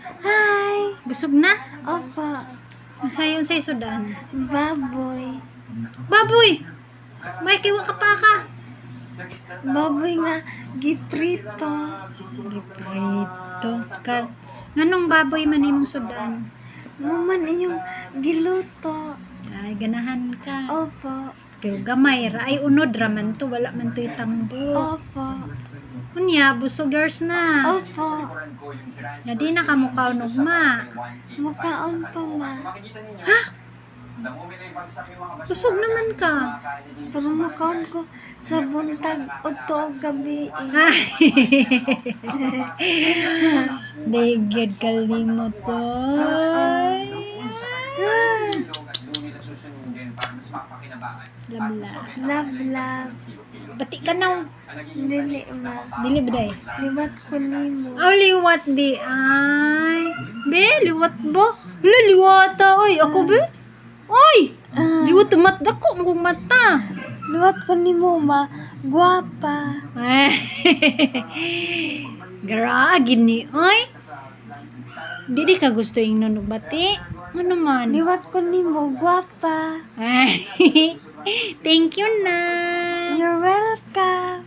Hi! Busog na? Opo. Masayon sa sudan. Baboy. Baboy! May kiwa ka pa ka. Baboy nga giprito. Giprito. Nganong baboy man imong sudan? Maman inyong giluto. Ay, ganahan ka. Opo. Pero gamay ra. Ay, unod raman to. Wala man to itambo. Opo. Unya, busogers na. Opo. Na di na ka mukha unugma. Mukaon pa ma. Ha? Busog naman ka. Pero mukaon ko sa buntag o gabi. Ay. Deged kalimot to. Labla. Love. Bati ka na. Dili ma. Dili ba day? Liwat ko nimo. Oh, liwat di. Ay. Be, liwat ba? Hala, liwata. Oy, ako be? Oy! Liwat mat dako mong mata. Liwat ko nimo ma. Guwapa. Ay. Gra, gini. Oy. Dili ka gusto yung nunog bati? Ano man? Liwat ko nimo. Guwapa. Ay. Thank you na. You're welcome.